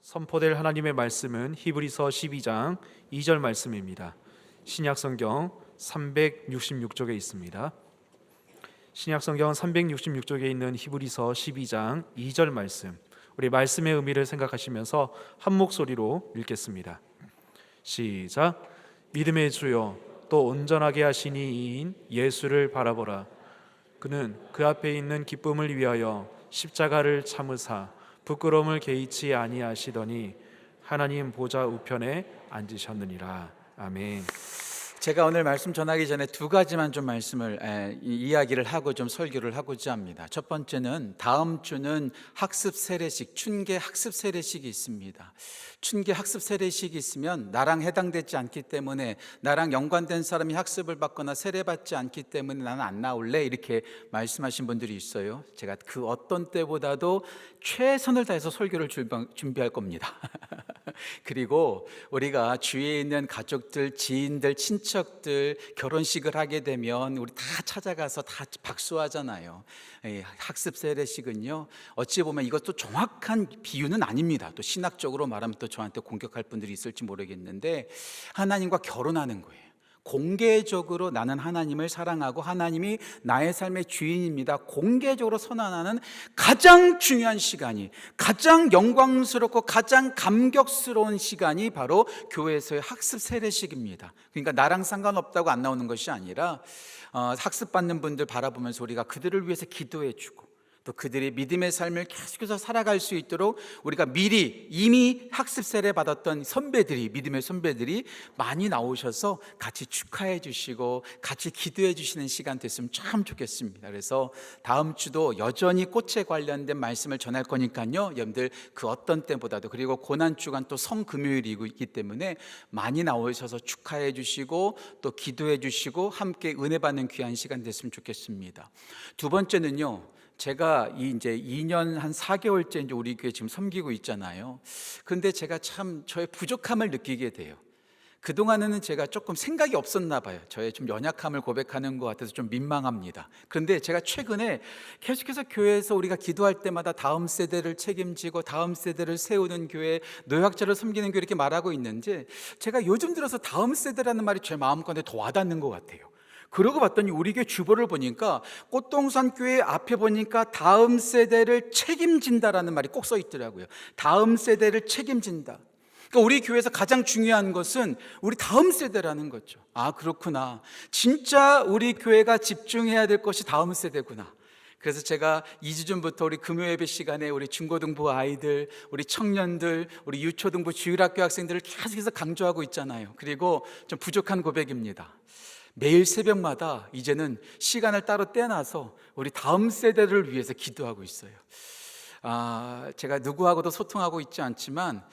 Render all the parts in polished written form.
선포될 하나님의 말씀은 히브리서 12장 2절 말씀입니다. 신약성경 366쪽에 있습니다. 신약성경 366쪽에 있는 히브리서 12장 2절 말씀, 우리 말씀의 의미를 생각하시면서 한 목소리로 읽겠습니다. 시작. 믿음의 주여 또 온전하게 하시니 이인 예수를 바라보라. 그는 그 앞에 있는 기쁨을 위하여 십자가를 참으사 부끄러움을 개의치 아니하시더니 하나님 보좌 우편에 앉으셨느니라. 아멘. 제가 오늘 말씀 전하기 전에 두 가지만 좀 말씀을 이야기를 하고 좀 설교를 하고자 합니다. 첫 번째는 다음 주는 학습 세례식, 춘계 학습 세례식이 있습니다. 춘계 학습 세례식이 있으면 나랑 해당되지 않기 때문에, 나랑 연관된 사람이 학습을 받거나 세례받지 않기 때문에 나는 안 나올래, 이렇게 말씀하신 분들이 있어요. 제가 그 어떤 때보다도 최선을 다해서 설교를 준비할 겁니다. 그리고 우리가 주위에 있는 가족들, 지인들, 친척들 결혼식을 하게 되면 우리 다 찾아가서 다 박수하잖아요. 학습 세례식은요, 어찌 보면 이것도 정확한 비유는 아닙니다. 또 신학적으로 말하면 또 저한테 공격할 분들이 있을지 모르겠는데, 하나님과 결혼하는 거예요. 공개적으로 나는 하나님을 사랑하고 하나님이 나의 삶의 주인입니다, 공개적으로 선언하는 가장 중요한 시간이, 가장 영광스럽고 가장 감격스러운 시간이 바로 교회에서의 학습 세례식입니다. 그러니까 나랑 상관없다고 안 나오는 것이 아니라 학습받는 분들 바라보면서 우리가 그들을 위해서 기도해주고, 또 그들이 믿음의 삶을 계속해서 살아갈 수 있도록 우리가 미리 이미 학습 세례 받았던 선배들이, 믿음의 선배들이 많이 나오셔서 같이 축하해 주시고 같이 기도해 주시는 시간 됐으면 참 좋겠습니다. 그래서 다음 주도 여전히 꽃에 관련된 말씀을 전할 거니까요, 여러분들 그 어떤 때보다도, 그리고 고난주간 또 성금요일이기 때문에 많이 나오셔서 축하해 주시고 또 기도해 주시고 함께 은혜 받는 귀한 시간 됐으면 좋겠습니다. 두 번째는요, 제가 이제 2년 한 4개월째 이제 우리 교회 지금 섬기고 있잖아요. 그런데 제가 참 저의 부족함을 느끼게 돼요. 그동안에는 제가 조금 생각이 없었나 봐요. 저의 좀 연약함을 고백하는 것 같아서 좀 민망합니다. 그런데 제가 최근에 계속해서 교회에서 우리가 기도할 때마다 다음 세대를 책임지고 다음 세대를 세우는 교회, 노약자를 섬기는 교회 이렇게 말하고 있는데, 제가 요즘 들어서 다음 세대라는 말이 제 마음가운데 더 와닿는 것 같아요. 그러고 봤더니 우리 교회 주보를 보니까 꽃동산 교회 앞에 보니까 다음 세대를 책임진다라는 말이 꼭 써 있더라고요. 다음 세대를 책임진다. 그러니까 우리 교회에서 가장 중요한 것은 우리 다음 세대라는 거죠. 아, 그렇구나. 진짜 우리 교회가 집중해야 될 것이 다음 세대구나. 그래서 제가 2주 전부터 우리 금요예배 시간에 우리 중고등부 아이들, 우리 청년들, 우리 유초등부 주일학교 학생들을 계속해서 강조하고 있잖아요. 그리고 좀 부족한 고백입니다. 매일 새벽마다 이제는 시간을 따로 떼놔서 우리 다음 세대를 위해서 기도하고 있어요. 제가 누구하고도 소통하고 있지 않지만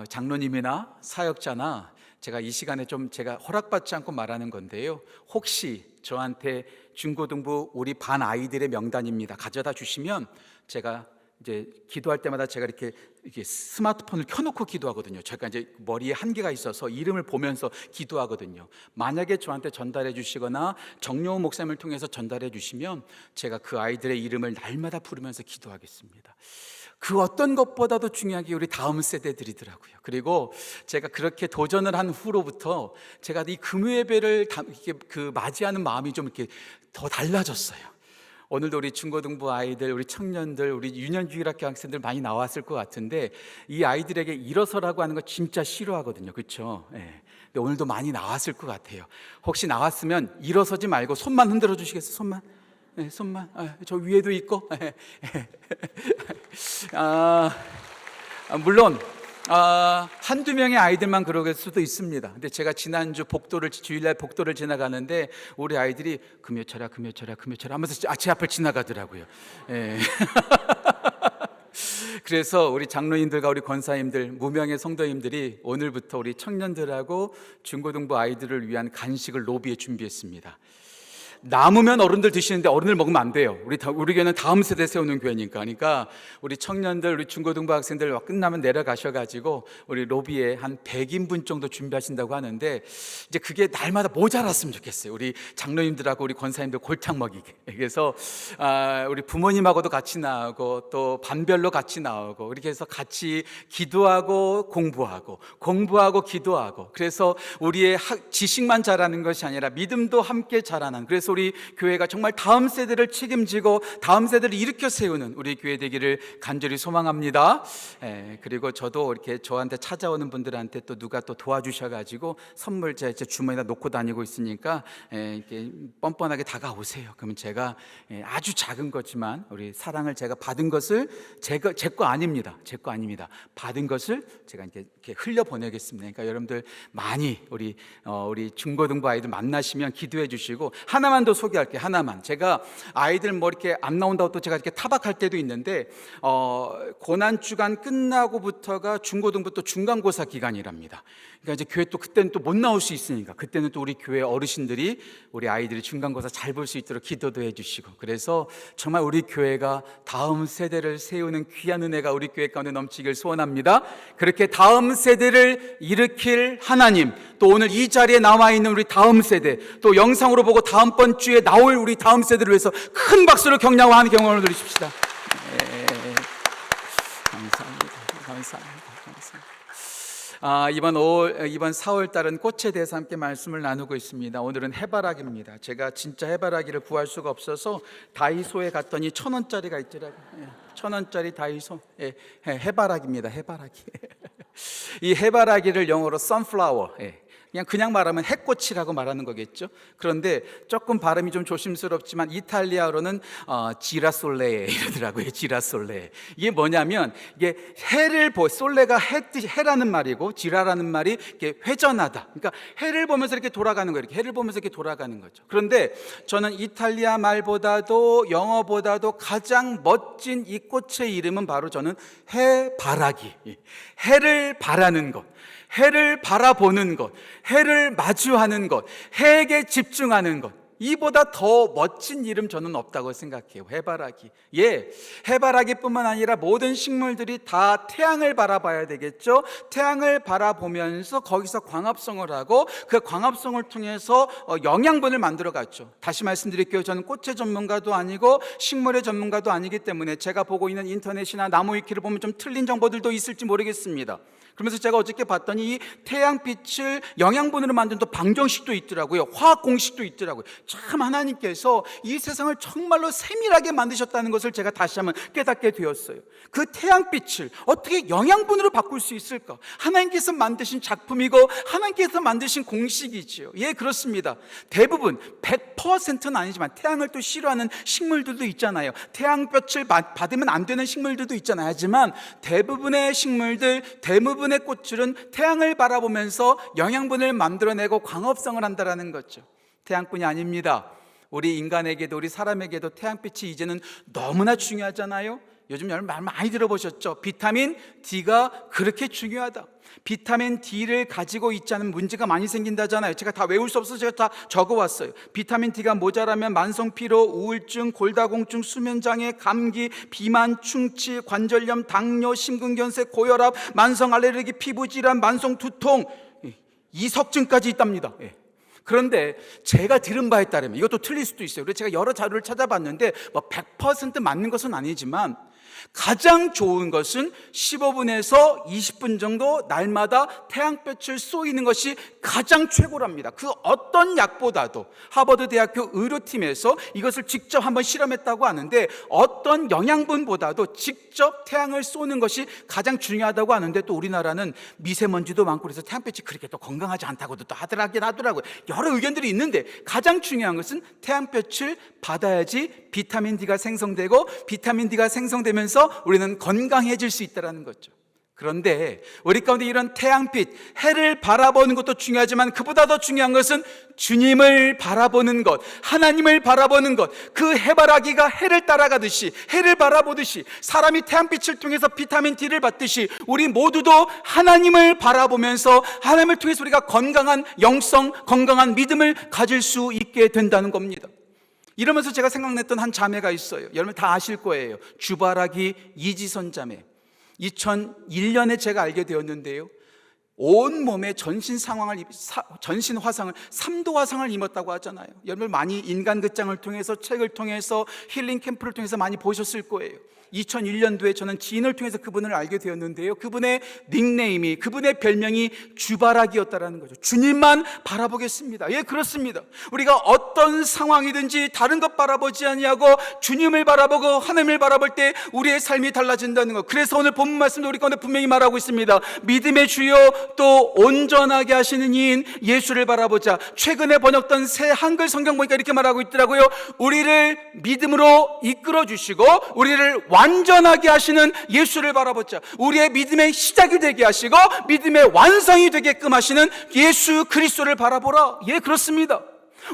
장로님이나 사역자나 제가 이 시간에 좀 제가 허락받지 않고 말하는 건데요, 혹시 저한테 중고등부 우리 반 아이들의 명단입니다 가져다 주시면, 제가 이제 기도할 때마다 제가 이렇게 스마트폰을 켜놓고 기도하거든요. 제가 이제 머리에 한계가 있어서 이름을 보면서 기도하거든요. 만약에 저한테 전달해 주시거나 정용호 목사님을 통해서 전달해 주시면 제가 그 아이들의 이름을 날마다 부르면서 기도하겠습니다. 그 어떤 것보다도 중요한 게 우리 다음 세대들이더라고요. 그리고 제가 그렇게 도전을 한 후로부터 제가 이 금요예배를 맞이하는 마음이 좀 이렇게 더 달라졌어요. 오늘도 우리 중고등부 아이들, 우리 청년들, 우리 유년주일학교 학생들 많이 나왔을 것 같은데, 이 아이들에게 일어서라고 하는 거 진짜 싫어하거든요. 그렇죠? 네. 근데 오늘도 많이 나왔을 것 같아요. 혹시 나왔으면 일어서지 말고 손만 흔들어 주시겠어요? 손만. 네, 손만. 저 위에도 있고. 물론 한두 명의 아이들만 그럴 수도 있습니다. 근데 제가 지난주 주일날 복도를 지나가는데 우리 아이들이 금요철아 하면서 제 앞을 지나가더라고요. 예. 그래서 우리 장로님들과 우리 권사님들, 무명의 성도님들이 오늘부터 우리 청년들하고 중고등부 아이들을 위한 간식을 로비에 준비했습니다. 남으면 어른들 드시는데 어른들 먹으면 안 돼요. 우리 교회는 다음 세대 세우는 교회니까. 그러니까 우리 청년들, 우리 중고등부 학생들 끝나면 내려가셔가지고 우리 로비에 한 100인분 정도 준비하신다고 하는데, 이제 그게 날마다 모자랐으면 좋겠어요. 우리 장로님들하고 우리 권사님들 골탕 먹이게. 그래서 우리 부모님하고도 같이 나오고 또 반별로 같이 나오고 이렇게 해서 같이 기도하고 공부하고 기도하고, 그래서 우리의 지식만 자라는 것이 아니라 믿음도 함께 자라는, 그래서 우리 교회가 정말 다음 세대를 책임지고 다음 세대를 일으켜 세우는 우리 교회 되기를 간절히 소망합니다. 그리고 저도 이렇게 저한테 찾아오는 분들한테 또 누가 또 도와주셔가지고 선물 제 주머니에다 놓고 다니고 있으니까 이렇게 뻔뻔하게 다가오세요. 그러면 제가 아주 작은 거지만 우리 사랑을 제가 받은 것을 제 거 아닙니다. 받은 것을 제가 이렇게 흘려 보내겠습니다. 그러니까 여러분들 많이 우리 중고등부 아이들 만나시면 기도해 주시고, 하나만 더 소개할게요. 하나만. 제가 아이들 뭐 이렇게 안 나온다고 또 제가 이렇게 타박할 때도 있는데, 고난 주간 끝나고부터가 중고등부 또 중간고사 기간이랍니다. 그러니까 이제 교회 또 그때는 또 못 나올 수 있으니까, 그때는 또 우리 교회 어르신들이 우리 아이들이 중간고사 잘 볼 수 있도록 기도도 해주시고, 그래서 정말 우리 교회가 다음 세대를 세우는 귀한 은혜가 우리 교회 가운데 넘치길 소원합니다. 그렇게 다음 세대를 일으킬 하나님, 또 오늘 이 자리에 남아있는 우리 다음 세대, 또 영상으로 보고 다음번 주에 나올 우리 다음 세대를 위해서 큰 박수로 격려하고 하는 경험을 누리십시다. 감사합니다. 이번 4월 달은 꽃에 대해서 함께 말씀을 나누고 있습니다. 오늘은 해바라기입니다. 제가 진짜 해바라기를 구할 수가 없어서 다이소에 갔더니 1,000원짜리가 있더라고요. 1,000원짜리 다이소. 해바라기입니다. 해바라기. 이 해바라기를 영어로 sunflower, 그냥 말하면 해꽃이라고 말하는 거겠죠. 그런데 조금 발음이 좀 조심스럽지만 이탈리아어로는 지라솔레 이러더라고요. 지라솔레. 이게 뭐냐면, 이게 솔레가 해라는 말이고 지라라는 말이 이렇게 회전하다. 그러니까 해를 보면서 이렇게 돌아가는 거예요. 이렇게 해를 보면서 이렇게 돌아가는 거죠. 그런데 저는 이탈리아 말보다도 영어보다도 가장 멋진 이 꽃의 이름은 바로 저는 해바라기. 해를 바라는 것, 해를 바라보는 것, 해를 마주하는 것, 해에게 집중하는 것, 이보다 더 멋진 이름 저는 없다고 생각해요. 해바라기. 해바라기뿐만 아니라 모든 식물들이 다 태양을 바라봐야 되겠죠. 태양을 바라보면서 거기서 광합성을 하고 그 광합성을 통해서 영양분을 만들어 갔죠. 다시 말씀드릴게요. 저는 꽃의 전문가도 아니고 식물의 전문가도 아니기 때문에 제가 보고 있는 인터넷이나 나무위키를 보면 좀 틀린 정보들도 있을지 모르겠습니다. 그러면서 제가 어저께 봤더니 이 태양빛을 영양분으로 만든 또 방정식도 있더라고요. 화학 공식도 있더라고요. 참 하나님께서 이 세상을 정말로 세밀하게 만드셨다는 것을 제가 다시 한번 깨닫게 되었어요. 그 태양빛을 어떻게 영양분으로 바꿀 수 있을까? 하나님께서 만드신 작품이고 하나님께서 만드신 공식이지요. 그렇습니다. 대부분 100%는 아니지만 태양을 또 싫어하는 식물들도 있잖아요. 태양볕을 받으면 안 되는 식물들도 있잖아요. 하지만 대부분의 식물들, 대부분의 꽃들은 태양을 바라보면서 영양분을 만들어내고 광합성을 한다는 거죠. 태양뿐이 아닙니다. 우리 인간에게도, 우리 사람에게도 태양빛이 이제는 너무나 중요하잖아요. 요즘 여러분 말 많이 들어보셨죠? 비타민 D가 그렇게 중요하다. 비타민 D를 가지고 있지 않은 문제가 많이 생긴다잖아요. 제가 다 외울 수 없어서 제가 다 적어왔어요. 비타민 D가 모자라면 만성피로, 우울증, 골다공증, 수면장애, 감기, 비만, 충치, 관절염, 당뇨, 심근경색, 고혈압, 만성 알레르기, 피부질환, 만성 두통, 이석증까지 있답니다. 그런데 제가 들은 바에 따르면, 이것도 틀릴 수도 있어요. 그래서 제가 여러 자료를 찾아봤는데 100% 맞는 것은 아니지만 가장 좋은 것은 15분에서 20분 정도 날마다 태양볕을 쏘이는 것이 가장 최고랍니다. 그 어떤 약보다도 하버드 대학교 의료팀에서 이것을 직접 한번 실험했다고 하는데, 어떤 영양분보다도 직접 태양을 쏘는 것이 가장 중요하다고 하는데, 또 우리나라는 미세먼지도 많고 그래서 태양볕이 그렇게 또 건강하지 않다고도 또 하더라고요. 여러 의견들이 있는데 가장 중요한 것은 태양볕을 받아야지 비타민 D가 생성되고, 비타민 D가 생성되면서 우리는 건강해질 수 있다는 거죠. 그런데 우리 가운데 이런 태양빛, 해를 바라보는 것도 중요하지만 그보다 더 중요한 것은 주님을 바라보는 것, 하나님을 바라보는 것. 그 해바라기가 해를 따라가듯이, 해를 바라보듯이, 사람이 태양빛을 통해서 비타민 D를 받듯이 우리 모두도 하나님을 바라보면서 하나님을 통해서 우리가 건강한 영성, 건강한 믿음을 가질 수 있게 된다는 겁니다. 이러면서 제가 생각냈던 한 자매가 있어요. 여러분 다 아실 거예요. 주바라기 이지선 자매. 2001년에 제가 알게 되었는데요, 온몸에 전신 화상을 3도 화상을 입었다고 하잖아요. 여러분 많이 인간극장을 통해서, 책을 통해서, 힐링 캠프를 통해서 많이 보셨을 거예요. 2001년도에 저는 지인을 통해서 그분을 알게 되었는데요, 그분의 닉네임이, 그분의 별명이 주바라기였다라는 거죠. 주님만 바라보겠습니다. 예, 그렇습니다. 우리가 어떤 상황이든지 다른 것 바라보지 아니하고 주님을 바라보고 하나님을 바라볼 때 우리의 삶이 달라진다는 것. 그래서 오늘 본문 말씀도 우리 가운데 분명히 말하고 있습니다. 믿음의 주요 또 온전하게 하시는 이인 예수를 바라보자. 최근에 번역된 새 한글 성경 보니까 이렇게 말하고 있더라고요. 우리를 믿음으로 이끌어 주시고 우리를 완전하게 하시는 예수를 바라보자. 우리의 믿음의 시작이 되게 하시고 믿음의 완성이 되게끔 하시는 예수 그리스도를 바라보라. 예, 그렇습니다.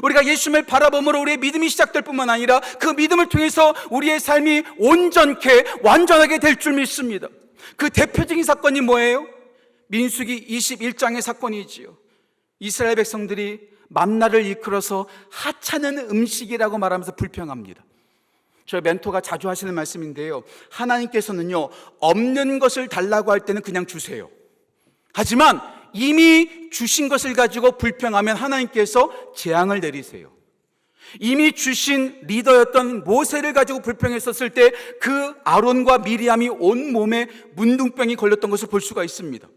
우리가 예수님을 바라봄으로 우리의 믿음이 시작될 뿐만 아니라 그 믿음을 통해서 우리의 삶이 온전케 완전하게 될 줄 믿습니다. 그 대표적인 사건이 뭐예요? 민수기 21장의 사건이지요. 이스라엘 백성들이 만나를 이끌어서 하찮은 음식이라고 말하면서 불평합니다. 저희 멘토가 자주 하시는 말씀인데요, 하나님께서는요, 없는 것을 달라고 할 때는 그냥 주세요. 하지만 이미 주신 것을 가지고 불평하면 하나님께서 재앙을 내리세요. 이미 주신 리더였던 모세를 가지고 불평했었을 때 그 아론과 미리암이 온몸에 문둥병이 걸렸던 것을 볼 수가 있습니다.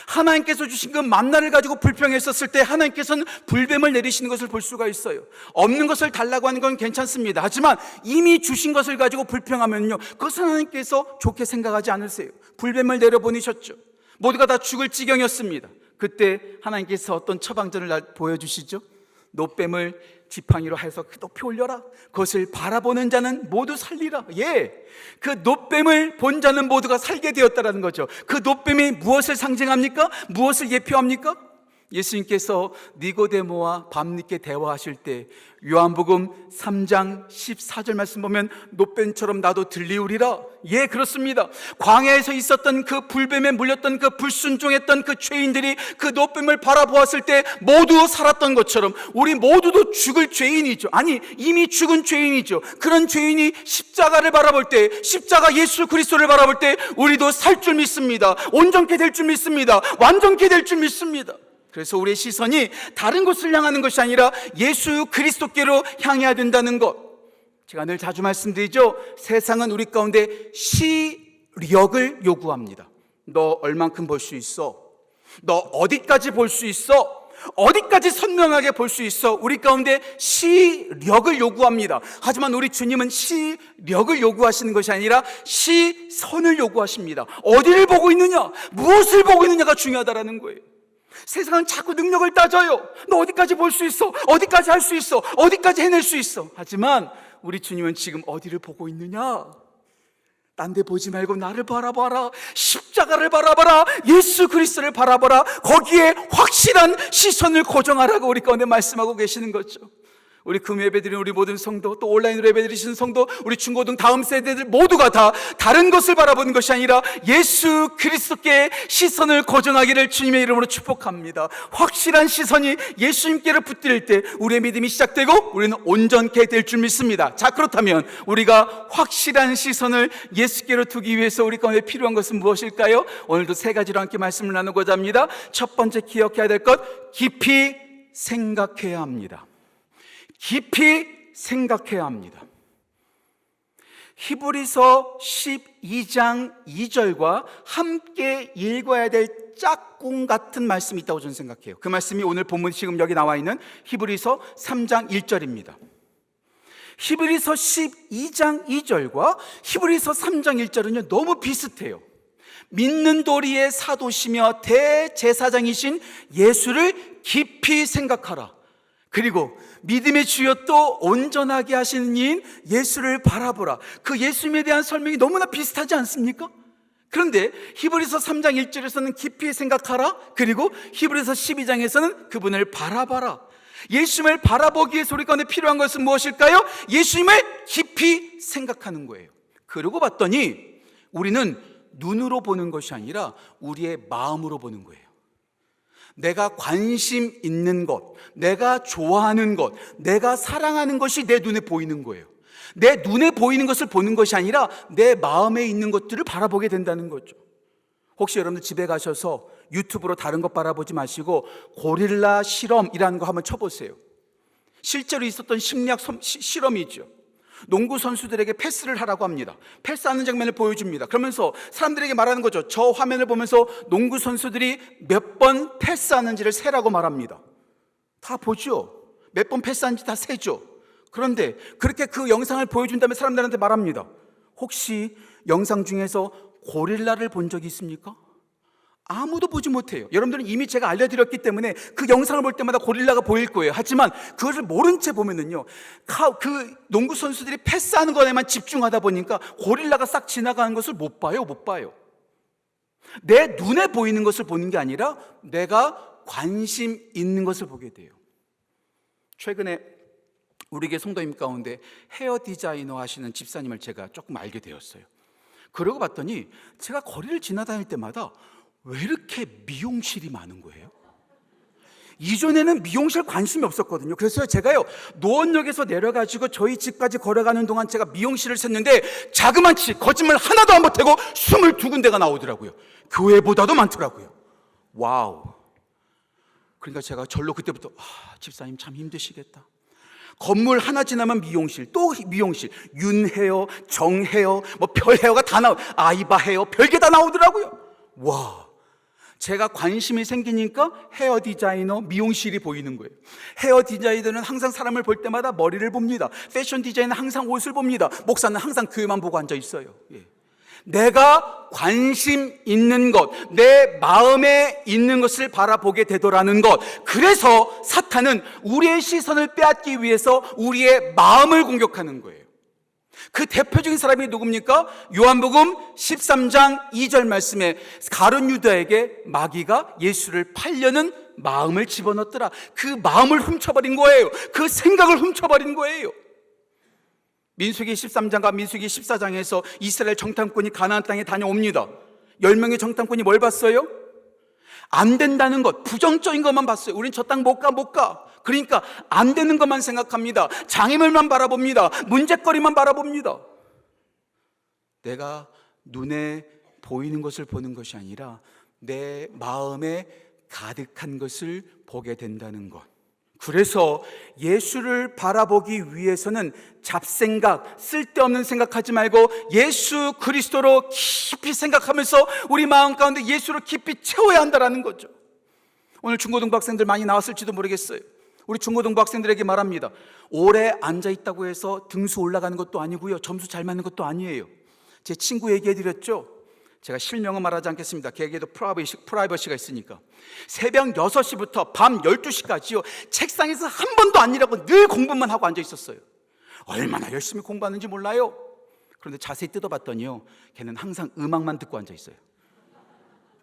하나님께서 주신 그 만나를 가지고 불평했었을 때 하나님께서는 불뱀을 내리시는 것을 볼 수가 있어요. 없는 것을 달라고 하는 건 괜찮습니다. 하지만 이미 주신 것을 가지고 불평하면요, 그것은 하나님께서 좋게 생각하지 않으세요. 불뱀을 내려보내셨죠. 모두가 다 죽을 지경이었습니다. 그때 하나님께서 어떤 처방전을 보여주시죠? 노뱀을 지팡이로 해서 높이 올려라. 그것을 바라보는 자는 모두 살리라. 예, 그 노뱀을 본 자는 모두가 살게 되었다라는 거죠. 그 노뱀이 무엇을 상징합니까? 무엇을 예표합니까? 예수님께서 니고데모와 밤늦게 대화하실 때 요한복음 3장 14절 말씀 보면 노뱀처럼 나도 들리우리라. 예, 그렇습니다. 광야에서 있었던 그 불뱀에 물렸던 그 불순종했던 그 죄인들이 그 노뱀을 바라보았을 때 모두 살았던 것처럼 우리 모두도 죽을 죄인이죠. 아니, 이미 죽은 죄인이죠. 그런 죄인이 십자가를 바라볼 때, 십자가 예수 그리스도를 바라볼 때 우리도 살 줄 믿습니다. 온전케 될 줄 믿습니다. 완전케 될 줄 믿습니다. 그래서 우리의 시선이 다른 곳을 향하는 것이 아니라 예수 그리스도께로 향해야 된다는 것. 제가 늘 자주 말씀드리죠. 세상은 우리 가운데 시력을 요구합니다. 너 얼만큼 볼 수 있어? 너 어디까지 볼 수 있어? 어디까지 선명하게 볼 수 있어? 우리 가운데 시력을 요구합니다. 하지만 우리 주님은 시력을 요구하시는 것이 아니라 시선을 요구하십니다. 어디를 보고 있느냐, 무엇을 보고 있느냐가 중요하다라는 거예요. 세상은 자꾸 능력을 따져요. 너 어디까지 볼 수 있어? 어디까지 할 수 있어? 어디까지 해낼 수 있어? 하지만 우리 주님은 지금 어디를 보고 있느냐? 딴 데 보지 말고 나를 바라봐라. 십자가를 바라봐라. 예수 그리스도를 바라봐라. 거기에 확실한 시선을 고정하라고 우리 가운데 말씀하고 계시는 거죠. 우리 금요 예배드리는 우리 모든 성도, 또 온라인으로 예배드리시는 성도, 우리 중고등 다음 세대들 모두가 다 다른 것을 바라보는 것이 아니라 예수 그리스도께 시선을 고정하기를 주님의 이름으로 축복합니다. 확실한 시선이 예수님께로 붙들 때 우리의 믿음이 시작되고 우리는 온전케 될 줄 믿습니다. 자, 그렇다면 우리가 확실한 시선을 예수께로 두기 위해서 우리 가운데 필요한 것은 무엇일까요? 오늘도 세 가지로 함께 말씀을 나누고자 합니다. 첫 번째 기억해야 될 것, 깊이 생각해야 합니다. 깊이 생각해야 합니다. 히브리서 12장 2절과 함께 읽어야 될 짝꿍 같은 말씀이 있다고 저는 생각해요. 그 말씀이 오늘 본문 지금 여기 나와 있는 히브리서 3장 1절입니다. 히브리서 12장 2절과 히브리서 3장 1절은요, 너무 비슷해요. 믿는 도리의 사도시며 대제사장이신 예수를 깊이 생각하라. 그리고 믿음의 주여 또 온전하게 하시는 이인 예수를 바라보라. 그 예수님에 대한 설명이 너무나 비슷하지 않습니까? 그런데 히브리서 3장 1절에서는 깊이 생각하라. 그리고 히브리서 12장에서는 그분을 바라봐라. 예수님을 바라보기 위해서 우리 가운데 필요한 것은 무엇일까요? 예수님을 깊이 생각하는 거예요. 그러고 봤더니 우리는 눈으로 보는 것이 아니라 우리의 마음으로 보는 거예요. 내가 관심 있는 것, 내가 좋아하는 것, 내가 사랑하는 것이 내 눈에 보이는 거예요. 내 눈에 보이는 것을 보는 것이 아니라 내 마음에 있는 것들을 바라보게 된다는 거죠. 혹시 여러분들 집에 가셔서 유튜브로 다른 것 바라보지 마시고 고릴라 실험이라는 거 한번 쳐보세요. 실제로 있었던 심리학 실험이죠. 농구 선수들에게 패스를 하라고 합니다. 패스하는 장면을 보여줍니다. 그러면서 사람들에게 말하는 거죠. 저 화면을 보면서 농구 선수들이 몇 번 패스하는지를 세라고 말합니다. 다 보죠. 몇 번 패스하는지 다 세죠. 그런데 그렇게 그 영상을 보여준 다음에 사람들한테 말합니다. 혹시 영상 중에서 고릴라를 본 적이 있습니까? 아무도 보지 못해요. 여러분들은 이미 제가 알려드렸기 때문에 그 영상을 볼 때마다 고릴라가 보일 거예요. 하지만 그것을 모른 채 보면은요, 그 농구 선수들이 패스하는 것에만 집중하다 보니까 고릴라가 싹 지나가는 것을 못 봐요. 내 눈에 보이는 것을 보는 게 아니라 내가 관심 있는 것을 보게 돼요. 최근에 우리 교 성도님 가운데 헤어 디자이너 하시는 집사님을 제가 조금 알게 되었어요. 그러고 봤더니 제가 거리를 지나다닐 때마다 왜 이렇게 미용실이 많은 거예요? 이전에는 미용실 관심이 없었거든요. 그래서 제가요, 노원역에서 내려가지고 저희 집까지 걸어가는 동안 제가 미용실을 샜는데 자그만치 거짓말 하나도 안 못하고 22군데가 나오더라고요. 교회보다도 많더라고요. 와우. 그러니까 제가 절로 그때부터 집사님 참 힘드시겠다. 건물 하나 지나면 미용실, 또 미용실, 윤헤어, 정헤어, 뭐 별헤어가 다 아이바 헤어, 별게 다 나오더라고요. 와. 제가 관심이 생기니까 헤어 디자이너, 미용실이 보이는 거예요. 헤어 디자이너는 항상 사람을 볼 때마다 머리를 봅니다. 패션 디자이너는 항상 옷을 봅니다. 목사는 항상 교회만 보고 앉아 있어요. 내가 관심 있는 것, 내 마음에 있는 것을 바라보게 되더라는 것. 그래서 사탄은 우리의 시선을 빼앗기 위해서 우리의 마음을 공격하는 거예요. 그 대표적인 사람이 누굽니까? 요한복음 13장 2절 말씀에 가룟 유다에게 마귀가 예수를 팔려는 마음을 집어넣더라. 그 마음을 훔쳐버린 거예요. 그 생각을 훔쳐버린 거예요. 민수기 13장과 민수기 14장에서 이스라엘 정탐꾼이 가나안 땅에 다녀옵니다. 10명의 정탐꾼이 뭘 봤어요? 안 된다는 것, 부정적인 것만 봤어요. 우린 저 땅 못 가. 그러니까 안 되는 것만 생각합니다. 장애물만 바라봅니다. 문제거리만 바라봅니다. 내가 눈에 보이는 것을 보는 것이 아니라 내 마음에 가득한 것을 보게 된다는 것. 그래서 예수를 바라보기 위해서는 잡생각, 쓸데없는 생각하지 말고 예수 그리스도로 깊이 생각하면서 우리 마음 가운데 예수를 깊이 채워야 한다는 거죠. 오늘 중고등부 학생들 많이 나왔을지도 모르겠어요. 우리 중고등부 학생들에게 말합니다. 오래 앉아있다고 해서 등수 올라가는 것도 아니고요, 점수 잘 맞는 것도 아니에요. 제 친구 얘기해드렸죠. 제가 실명은 말하지 않겠습니다. 걔에게도 프라이버시가 있으니까. 새벽 6시부터 밤 12시까지요 책상에서 한 번도 안 일하고 늘 공부만 하고 앉아 있었어요. 얼마나 열심히 공부하는지 몰라요. 그런데 자세히 뜯어봤더니요, 걔는 항상 음악만 듣고 앉아 있어요.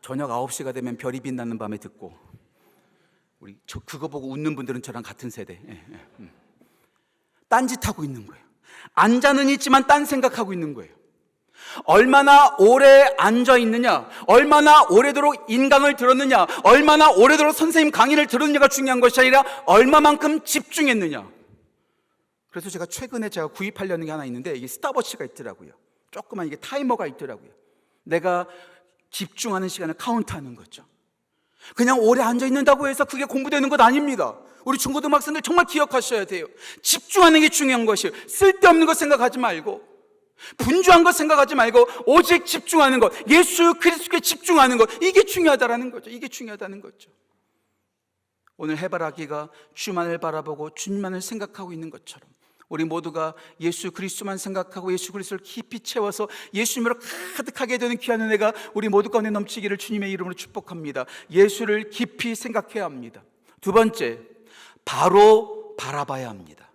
저녁 9시가 되면 별이 빛나는 밤에 듣고. 우리 그거 보고 웃는 분들은 저랑 같은 세대. 딴짓하고 있는 거예요. 앉아는 있지만 딴 생각하고 있는 거예요. 얼마나 오래 앉아 있느냐, 얼마나 오래도록 인강을 들었느냐, 얼마나 오래도록 선생님 강의를 들었느냐가 중요한 것이 아니라 얼마만큼 집중했느냐. 그래서 제가 최근에 구입하려는 게 하나 있는데, 이게 스탑워치가 있더라고요. 조그만 이게 타이머가 있더라고요. 내가 집중하는 시간을 카운트하는 거죠. 그냥 오래 앉아 있는다고 해서 그게 공부되는 것 아닙니다. 우리 중고등학생들 정말 기억하셔야 돼요. 집중하는 게 중요한 것이에요. 쓸데없는 거 생각하지 말고, 분주한 것 생각하지 말고 오직 집중하는 것, 예수 그리스도께 집중하는 것, 이게 중요하다는 거죠. 이게 중요하다는 거죠. 오늘 해바라기가 주만을 바라보고 주님만을 생각하고 있는 것처럼 우리 모두가 예수 그리스도만 생각하고 예수 그리스도를 깊이 채워서 예수님으로 가득하게 되는 귀한 은혜가 우리 모두 가운데 넘치기를 주님의 이름으로 축복합니다. 예수를 깊이 생각해야 합니다. 두 번째, 바로 바라봐야 합니다.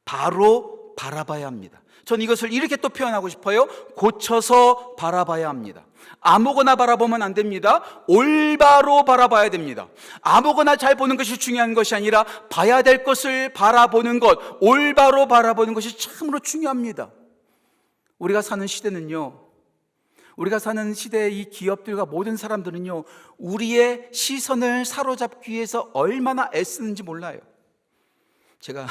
바로 바라봐야 합니다. 전 이것을 이렇게 또 표현하고 싶어요. 고쳐서 바라봐야 합니다. 아무거나 바라보면 안 됩니다. 올바로 바라봐야 됩니다. 아무거나 잘 보는 것이 중요한 것이 아니라 봐야 될 것을 바라보는 것, 올바로 바라보는 것이 참으로 중요합니다. 우리가 사는 시대는요, 우리가 사는 시대의 이 기업들과 모든 사람들은요, 우리의 시선을 사로잡기 위해서 얼마나 애쓰는지 몰라요. 제가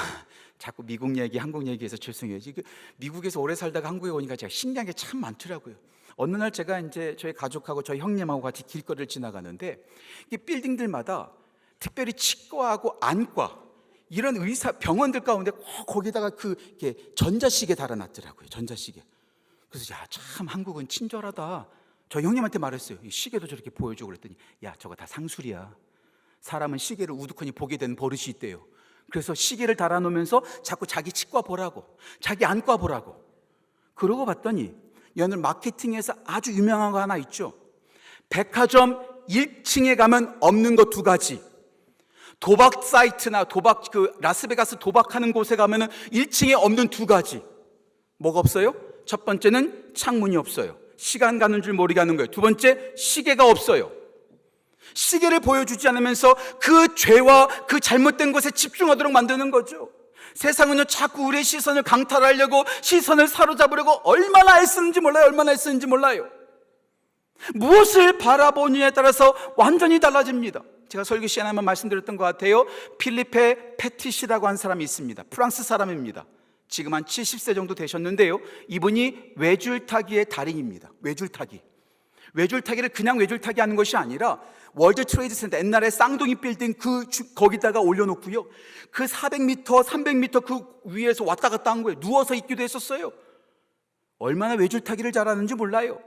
자꾸 미국 얘기, 한국 얘기해서 죄송해요. 미국에서 오래 살다가 한국에 오니까 제가 신기한 게 참 많더라고요. 어느 날 제가 이제 저희 가족하고 저희 형님하고 같이 길거리를 지나가는데 이 빌딩들마다 특별히 치과하고 안과 이런 병원들 가운데 거기다가 이렇게 전자시계 달아놨더라고요. 전자시계. 그래서 야, 참 한국은 친절하다. 저희 형님한테 말했어요. 이 시계도 저렇게 보여주고 그랬더니 야, 저거 다 상술이야. 사람은 시계를 우두커니 보게 되는 버릇이 있대요. 그래서 시계를 달아놓으면서 자꾸 자기 치과 보라고, 자기 안과 보라고. 그러고 봤더니 오늘 마케팅에서 아주 유명한 거 하나 있죠. 백화점 1층에 가면 없는 거 2가지. 도박 사이트나 라스베가스 도박하는 곳에 가면은 1층에 없는 2가지. 뭐가 없어요? 첫 번째는 창문이 없어요. 시간 가는 줄 모르게 하는 거예요. 두 번째, 시계가 없어요. 시계를 보여주지 않으면서 그 죄와 그 잘못된 것에 집중하도록 만드는 거죠. 세상은요, 자꾸 우리의 시선을 강탈하려고, 시선을 사로잡으려고 얼마나 애쓰는지 몰라요. 얼마나 애쓰는지 몰라요. 무엇을 바라보느냐에 따라서 완전히 달라집니다. 제가 설교 시간에 한번 말씀드렸던 것 같아요. 필리페 페티시라고 한 사람이 있습니다. 프랑스 사람입니다. 지금 한 70세 정도 되셨는데요, 이분이 외줄타기의 달인입니다. 외줄타기를 그냥 외줄타기 하는 것이 아니라 월드 트레이드 센터, 옛날에 쌍둥이 빌딩 거기다가 올려놓고요, 그 400m, 300m 그 위에서 왔다 갔다 한 거예요. 누워서 있기도 했었어요. 얼마나 외줄타기를 잘하는지 몰라요.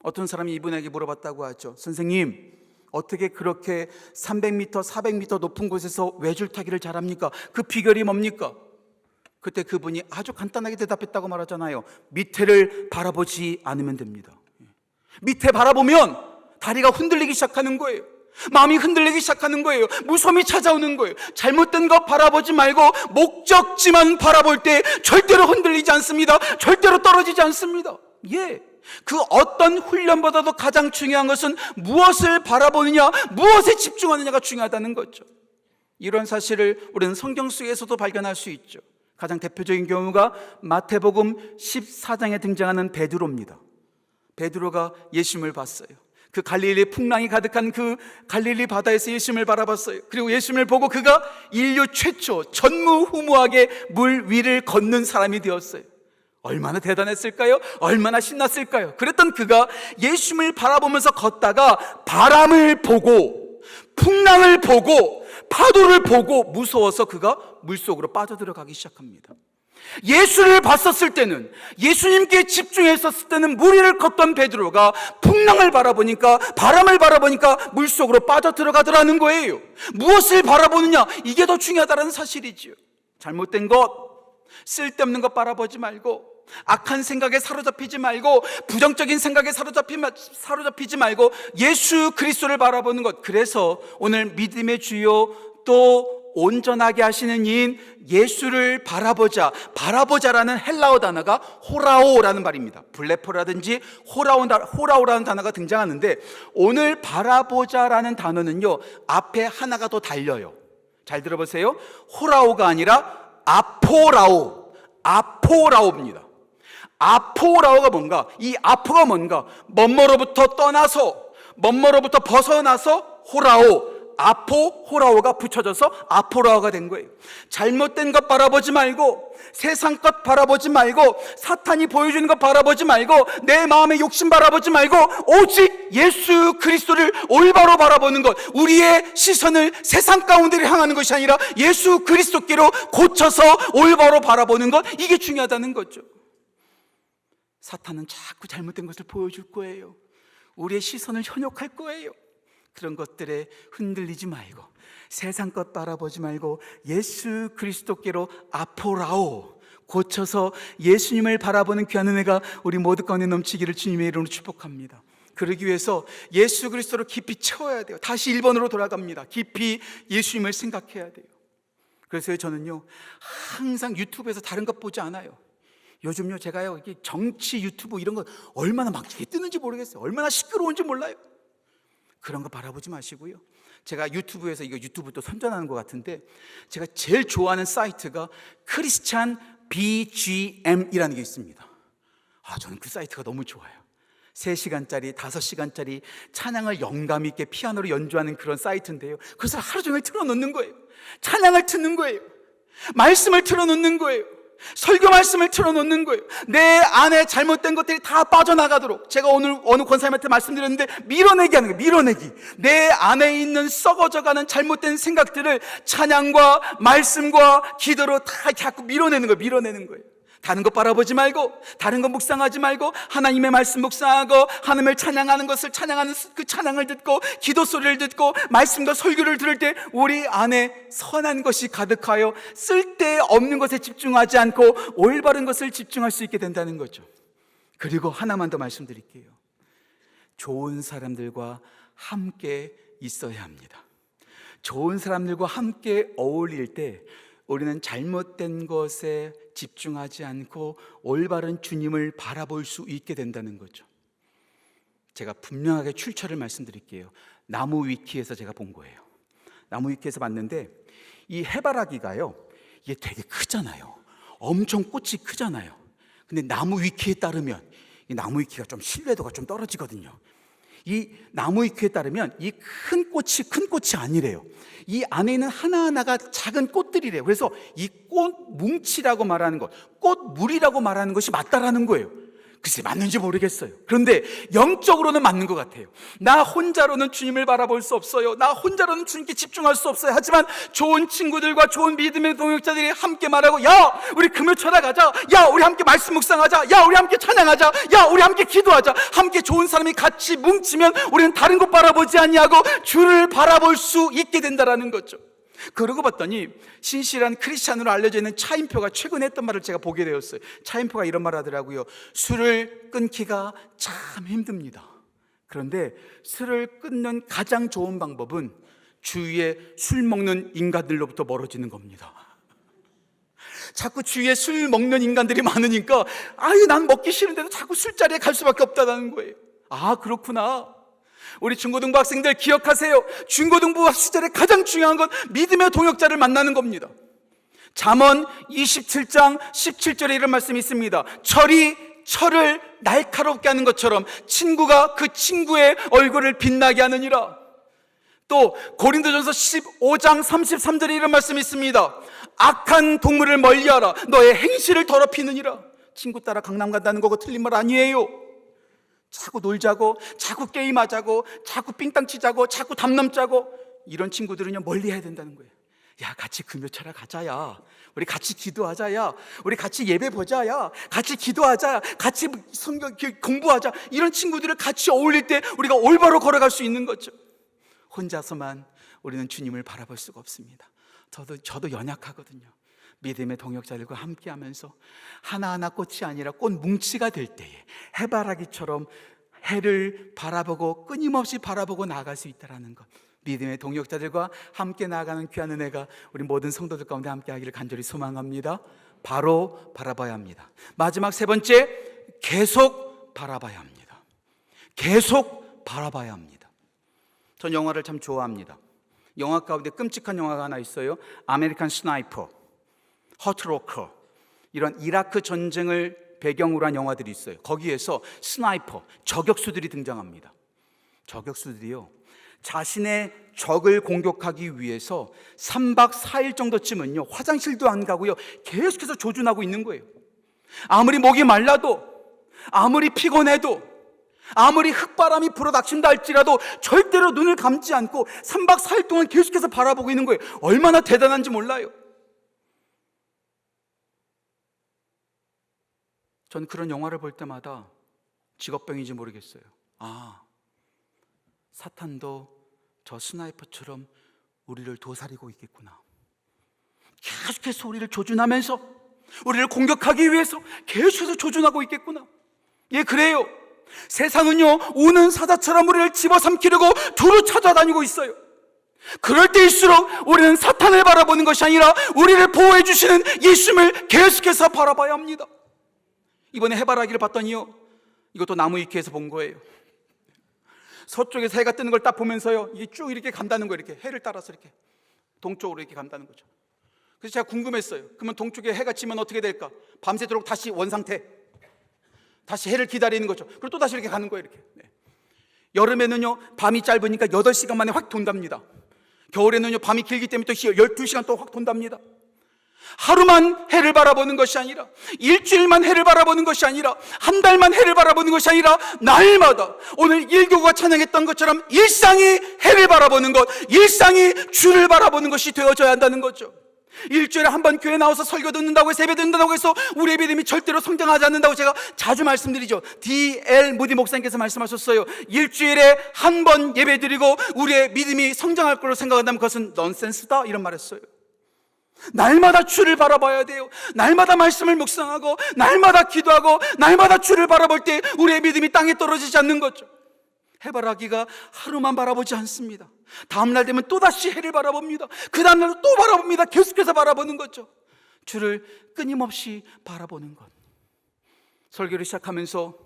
어떤 사람이 이분에게 물어봤다고 하죠. 선생님, 어떻게 그렇게 300m, 400m 높은 곳에서 외줄타기를 잘합니까? 그 비결이 뭡니까? 그때 그분이 아주 간단하게 대답했다고 말하잖아요. 밑에를 바라보지 않으면 됩니다. 밑에 바라보면 다리가 흔들리기 시작하는 거예요. 마음이 흔들리기 시작하는 거예요. 무서움이 찾아오는 거예요. 잘못된 것 바라보지 말고 목적지만 바라볼 때 절대로 흔들리지 않습니다. 절대로 떨어지지 않습니다. 그 어떤 훈련보다도 가장 중요한 것은 무엇을 바라보느냐, 무엇에 집중하느냐가 중요하다는 거죠. 이런 사실을 우리는 성경 속에서도 발견할 수 있죠. 가장 대표적인 경우가 마태복음 14장에 등장하는 베드로입니다. 베드로가 예수님을 봤어요. 그 갈릴리 풍랑이 가득한 그 갈릴리 바다에서 예수님을 바라봤어요. 그리고 예수님을 보고 그가 인류 최초 전무후무하게 물 위를 걷는 사람이 되었어요. 얼마나 대단했을까요? 얼마나 신났을까요? 그랬던 그가 예수님을 바라보면서 걷다가 바람을 보고, 풍랑을 보고, 파도를 보고 무서워서 그가 물속으로 빠져들어가기 시작합니다. 예수를 봤었을 때는, 예수님께 집중했었을 때는 물 위를 걷던 베드로가 풍랑을 바라보니까, 바람을 바라보니까 물속으로 빠져들어가더라는 거예요. 무엇을 바라보느냐, 이게 더 중요하다는 사실이지요. 잘못된 것, 쓸데없는 것 바라보지 말고, 악한 생각에 사로잡히지 말고, 부정적인 생각에 사로잡히지 말고 예수 그리스도를 바라보는 것. 그래서 오늘 믿음의 주요 또 온전하게 하시는 이인 예수를 바라보자라는 헬라어 단어가 호라오라는 말입니다. 블레포라든지 호라오라는 단어가 등장하는데, 오늘 바라보자라는 단어는요, 앞에 하나가 더 달려요. 잘 들어보세요. 호라오가 아니라 아포라오입니다. 아포라오가 뭔가, 이 아포가 뭔가, 뭐뭐로부터 떠나서, 뭐뭐로부터 벗어나서 호라오가 붙여져서 아포라오가 된 거예요. 잘못된 것 바라보지 말고, 세상 것 바라보지 말고, 사탄이 보여주는 것 바라보지 말고, 내 마음의 욕심 바라보지 말고, 오직 예수 그리스도를 올바로 바라보는 것. 우리의 시선을 세상 가운데를 향하는 것이 아니라 예수 그리스도께로 고쳐서 올바로 바라보는 것, 이게 중요하다는 거죠. 사탄은 자꾸 잘못된 것을 보여줄 거예요. 우리의 시선을 현혹할 거예요. 그런 것들에 흔들리지 말고, 세상 것 바라보지 말고 예수 그리스도께로 아포라오, 고쳐서 예수님을 바라보는 귀한 은혜가 우리 모두 가운데 넘치기를 주님의 이름으로 축복합니다. 그러기 위해서 예수 그리스도를 깊이 채워야 돼요. 다시 1번으로 돌아갑니다. 깊이 예수님을 생각해야 돼요. 그래서 저는요, 항상 유튜브에서 다른 것 보지 않아요. 요즘요, 제가요, 이게 정치 유튜브 이런 거 얼마나 막 뜨는지 모르겠어요. 얼마나 시끄러운지 몰라요. 그런 거 바라보지 마시고요. 제가 유튜브에서, 이거 유튜브 또 선전하는 것 같은데, 제가 제일 좋아하는 사이트가 크리스찬 BGM이라는 게 있습니다. 저는 그 사이트가 너무 좋아요. 3시간짜리, 5시간짜리 찬양을 영감 있게 피아노로 연주하는 그런 사이트인데요, 그것을 하루 종일 틀어놓는 거예요. 찬양을 듣는 거예요. 말씀을 틀어놓는 거예요. 설교 말씀을 틀어놓는 거예요. 내 안에 잘못된 것들이 다 빠져나가도록, 제가 오늘 어느 권사님한테 말씀드렸는데, 밀어내기 하는 거예요. 밀어내기. 내 안에 있는 썩어져가는 잘못된 생각들을 찬양과 말씀과 기도로 다 자꾸 밀어내는 거예요. 밀어내는 거예요. 다른 거 바라보지 말고, 다른 거 묵상하지 말고, 하나님의 말씀 묵상하고, 하나님을 찬양하는 것을 찬양하는 그 찬양을 듣고, 기도 소리를 듣고, 말씀과 설교를 들을 때 우리 안에 선한 것이 가득하여 쓸데없는 것에 집중하지 않고 올바른 것을 집중할 수 있게 된다는 거죠. 그리고 하나만 더 말씀드릴게요. 좋은 사람들과 함께 있어야 합니다. 좋은 사람들과 함께 어울릴 때 우리는 잘못된 것에 집중하지 않고 올바른 주님을 바라볼 수 있게 된다는 거죠. 제가 분명하게 출처를 말씀드릴게요. 나무 위키에서 제가 본 거예요. 나무 위키에서 봤는데, 이 해바라기가요, 이게 되게 크잖아요. 엄청 꽃이 크잖아요. 근데 나무 위키에 따르면, 이 나무 위키가 좀 신뢰도가 좀 떨어지거든요. 이 나무 위키에 따르면 이 큰 꽃이 아니래요. 이 안에 있는 하나하나가 작은 꽃들이래요. 그래서 이 꽃 뭉치라고 말하는 것, 꽃물이라고 말하는 것이 맞다라는 거예요. 글쎄 맞는지 모르겠어요. 그런데 영적으로는 맞는 것 같아요. 나 혼자로는 주님을 바라볼 수 없어요. 나 혼자로는 주님께 집중할 수 없어요. 하지만 좋은 친구들과 좋은 믿음의 동역자들이 함께 말하고, 야 우리 금요 철학하자, 야 우리 함께 말씀 묵상하자, 야 우리 함께 찬양하자, 야 우리 함께 기도하자. 함께 좋은 사람이 같이 뭉치면 우리는 다른 것 바라보지 아니하고 주를 바라볼 수 있게 된다라는 거죠. 그러고 봤더니 신실한 크리스찬으로 알려져 있는 차인표가 최근에 했던 말을 제가 보게 되었어요. 차인표가 이런 말 하더라고요. 술을 끊기가 참 힘듭니다. 그런데 술을 끊는 가장 좋은 방법은 주위에 술 먹는 인간들로부터 멀어지는 겁니다. 자꾸 주위에 술 먹는 인간들이 많으니까, 아유 난 먹기 싫은데도 자꾸 술자리에 갈 수밖에 없다는 거예요. 아 그렇구나. 우리 중고등부 학생들 기억하세요. 중고등부 시절에 가장 중요한 건 믿음의 동역자를 만나는 겁니다. 잠언 27장 17절에 이런 말씀이 있습니다. 철이 철을 날카롭게 하는 것처럼 친구가 그 친구의 얼굴을 빛나게 하느니라. 또 고린도전서 15장 33절에 이런 말씀이 있습니다. 악한 동물을 멀리하라. 너의 행실을 더럽히느니라. 친구 따라 강남 간다는 거고 틀린 말 아니에요. 자꾸 놀자고, 자꾸 게임하자고, 자꾸 삥땅 치자고, 자꾸 담 넘자고, 이런 친구들은요 멀리 해야 된다는 거예요. 야 같이 금요철학 가자야, 우리 같이 기도하자야, 우리 같이 예배 보자야, 같이 기도하자, 같이 성경 공부하자. 이런 친구들을 같이 어울릴 때 우리가 올바로 걸어갈 수 있는 거죠. 혼자서만 우리는 주님을 바라볼 수가 없습니다. 저도 연약하거든요. 믿음의 동역자들과 함께하면서 하나하나 꽃이 아니라 꽃 뭉치가 될 때에 해바라기처럼 해를 바라보고 끊임없이 바라보고 나아갈 수 있다는 것, 믿음의 동역자들과 함께 나아가는 귀한 은혜가 우리 모든 성도들 가운데 함께하기를 간절히 소망합니다. 바로 바라봐야 합니다. 마지막 세 번째, 계속 바라봐야 합니다. 계속 바라봐야 합니다. 전 영화를 참 좋아합니다. 영화 가운데 끔찍한 영화가 하나 있어요. 아메리칸 스나이퍼, 허트로커, 이런 이라크 전쟁을 배경으로 한 영화들이 있어요. 거기에서 스나이퍼, 저격수들이 등장합니다. 저격수들이요, 자신의 적을 공격하기 위해서 3박 4일 정도쯤은요 화장실도 안 가고요 계속해서 조준하고 있는 거예요. 아무리 목이 말라도, 아무리 피곤해도, 아무리 흙바람이 불어닥친다 할지라도 절대로 눈을 감지 않고 3박 4일 동안 계속해서 바라보고 있는 거예요. 얼마나 대단한지 몰라요. 전 그런 영화를 볼 때마다 직업병인지 모르겠어요. 아, 사탄도 저 스나이퍼처럼 우리를 도사리고 있겠구나. 계속해서 우리를 조준하면서 우리를 공격하기 위해서 계속해서 조준하고 있겠구나. 예, 그래요. 세상은요 우는 사자처럼 우리를 집어삼키려고 두루 찾아다니고 있어요. 그럴 때일수록 우리는 사탄을 바라보는 것이 아니라 우리를 보호해 주시는 예수님을 계속해서 바라봐야 합니다. 이번에 해바라기를 봤더니요, 이것도 나무 위키에서 본 거예요. 서쪽에서 해가 뜨는 걸 딱 보면서요, 이게 쭉 이렇게 간다는 거예요. 이렇게 해를 따라서 이렇게 동쪽으로 이렇게 간다는 거죠. 그래서 제가 궁금했어요. 그러면 동쪽에 해가 지면 어떻게 될까? 밤새도록 다시 원상태. 다시 해를 기다리는 거죠. 그리고 또 다시 이렇게 가는 거예요. 이렇게. 네. 여름에는요 밤이 짧으니까 8시간 만에 확 돈답니다. 겨울에는요 밤이 길기 때문에 또 12시간 또 확 돈답니다. 하루만 해를 바라보는 것이 아니라, 일주일만 해를 바라보는 것이 아니라, 한 달만 해를 바라보는 것이 아니라, 날마다 오늘 일교가 찬양했던 것처럼 일상이 해를 바라보는 것, 일상이 주를 바라보는 것이 되어져야 한다는 거죠. 일주일에 한 번 교회 나와서 설교 듣는다고 해서, 예배 듣는다고 해서 우리의 믿음이 절대로 성장하지 않는다고 제가 자주 말씀드리죠. D.L. 무디 목사님께서 말씀하셨어요. 일주일에 한 번 예배 드리고 우리의 믿음이 성장할 거로 생각한다면 그것은 넌센스다, 이런 말했어요. 날마다 주를 바라봐야 돼요. 날마다 말씀을 묵상하고, 날마다 기도하고, 날마다 주를 바라볼 때 우리의 믿음이 땅에 떨어지지 않는 거죠. 해바라기가 하루만 바라보지 않습니다. 다음날 되면 또다시 해를 바라봅니다. 그 다음날도 또 바라봅니다. 계속해서 바라보는 거죠. 주를 끊임없이 바라보는 것. 설교를 시작하면서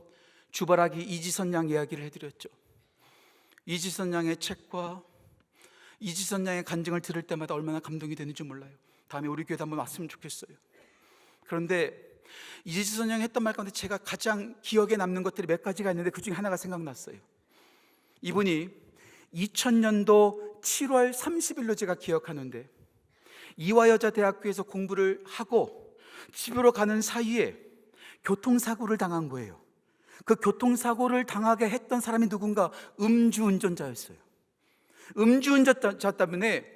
주바라기 이지선 양 이야기를 해드렸죠. 이지선 양의 책과 이지선 양의 간증을 들을 때마다 얼마나 감동이 되는지 몰라요. 다음에 우리 교회도 한번 왔으면 좋겠어요. 그런데 이지선 양이 했던 말 가운데 제가 가장 기억에 남는 것들이 몇 가지가 있는데 그 중에 하나가 생각났어요. 이분이 2000년도 7월 30일로 제가 기억하는데, 이화여자대학교에서 공부를 하고 집으로 가는 사이에 교통사고를 당한 거예요. 그 교통사고를 당하게 했던 사람이 누군가 음주운전자였어요. 음주운전자 때문에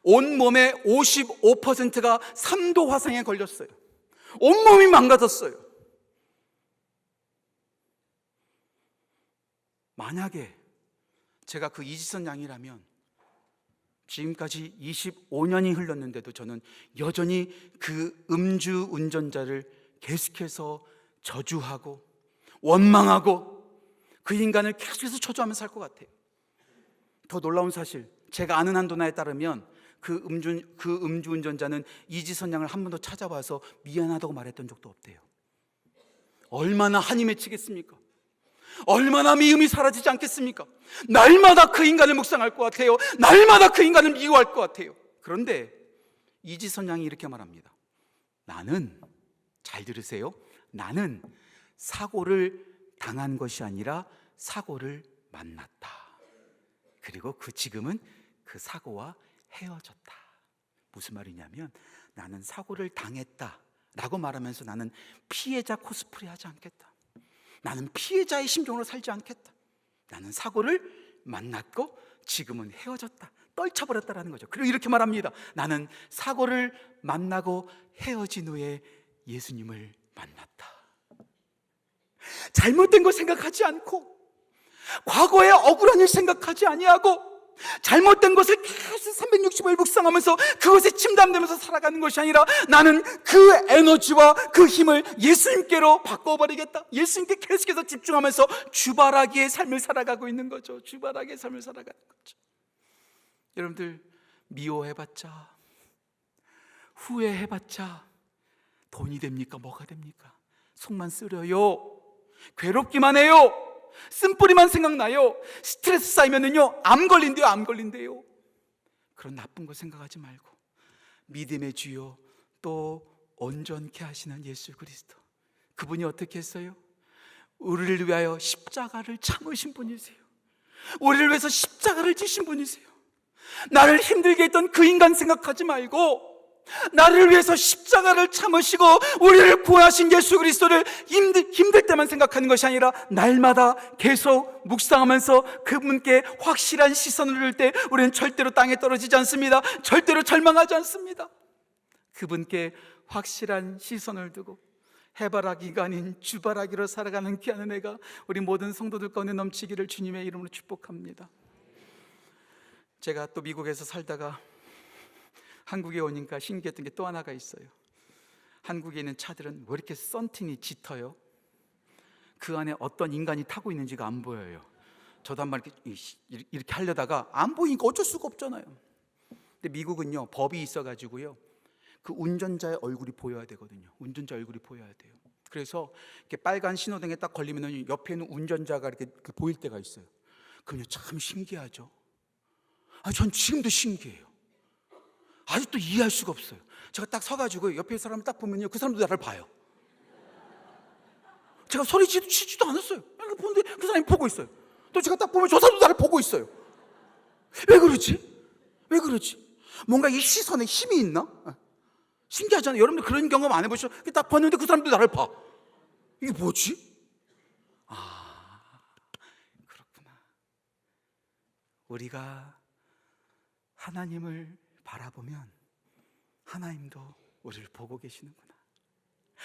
온몸의 55%가 3도 화상에 걸렸어요. 온몸이 망가졌어요. 만약에 제가 그 이지선 양이라면 지금까지 25년이 흘렀는데도 저는 여전히 그 음주운전자를 계속해서 저주하고 원망하고 그 인간을 계속해서 저주하면서 살 것 같아요. 더 놀라운 사실, 제가 아는 한도나에 따르면 그 음주운전자는 이지선 양을 한 번도 찾아와서 미안하다고 말했던 적도 없대요. 얼마나 한이 맺히겠습니까? 얼마나 미움이 사라지지 않겠습니까? 날마다 그 인간을 묵상할 것 같아요. 날마다 그 인간을 미워할 것 같아요. 그런데 이지선 양이 이렇게 말합니다. 나는, 잘 들으세요, 나는 사고를 당한 것이 아니라 사고를 만났다. 그리고 지금은 그 사고와 헤어졌다. 무슨 말이냐면, 나는 사고를 당했다 라고 말하면서 나는 피해자 코스프레 하지 않겠다. 나는 피해자의 심정으로 살지 않겠다. 나는 사고를 만났고 지금은 헤어졌다, 떨쳐버렸다라는 거죠. 그리고 이렇게 말합니다. 나는 사고를 만나고 헤어진 후에 예수님을 만났다. 잘못된 거 생각하지 않고, 과거의 억울한 일 생각하지 아니하고, 잘못된 것을 계속 365일 묵상하면서 그것에 침담되면서 살아가는 것이 아니라, 나는 그 에너지와 그 힘을 예수님께로 바꿔버리겠다. 예수님께 계속해서 집중하면서 주바라기의 삶을 살아가고 있는 거죠. 주바라기의 삶을 살아가는 거죠. 여러분들, 미워해봤자, 후회해봤자 돈이 됩니까? 뭐가 됩니까? 속만 쓰려요. 괴롭기만 해요. 쓴뿌리만 생각나요. 스트레스 쌓이면은요, 암 걸린대요. 암 걸린대요. 그런 나쁜 거 생각하지 말고 믿음의 주요 또 온전케 하시는 예수 그리스도, 그분이 어떻게 했어요? 우리를 위하여 십자가를 참으신 분이세요. 우리를 위해서 십자가를 지신 분이세요. 나를 힘들게 했던 그 인간 생각하지 말고, 나를 위해서 십자가를 참으시고 우리를 구하신 예수 그리스도를 힘들 때만 생각하는 것이 아니라 날마다 계속 묵상하면서 그분께 확실한 시선을 둘 때 우리는 절대로 땅에 떨어지지 않습니다. 절대로 절망하지 않습니다. 그분께 확실한 시선을 두고 해바라기가 아닌 주바라기로 살아가는 귀한 은혜가 우리 모든 성도들 가운데 넘치기를 주님의 이름으로 축복합니다. 제가 또 미국에서 살다가 한국에 오니까 신기했던 게 또 하나가 있어요. 한국에 있는 차들은 왜 이렇게 썬팅이 짙어요? 그 안에 어떤 인간이 타고 있는지가 안 보여요. 저도 한번 이렇게 하려다가 안 보이니까 어쩔 수가 없잖아요. 근데 미국은요, 법이 있어가지고요, 그 운전자의 얼굴이 보여야 되거든요. 운전자 얼굴이 보여야 돼요. 그래서 이렇게 빨간 신호등에 딱 걸리면 옆에 있는 운전자가 이렇게 보일 때가 있어요. 그럼요, 참 신기하죠. 전 지금도 신기해요. 아직도 이해할 수가 없어요. 제가 딱 서가지고 옆에 사람을 딱 보면요, 그 사람도 나를 봐요. 제가 소리 치지도 않았어요. 이렇게 보는데 그 사람이 보고 있어요. 또 제가 딱 보면 저 사람도 나를 보고 있어요. 왜 그러지? 왜 그러지? 뭔가 이 시선에 힘이 있나? 신기하잖아요. 여러분들 그런 경험 안 해보시죠? 딱 봤는데 그 사람도 나를 봐. 이게 뭐지? 그렇구나. 우리가 하나님을 바라보면 하나님도 우리를 보고 계시는구나.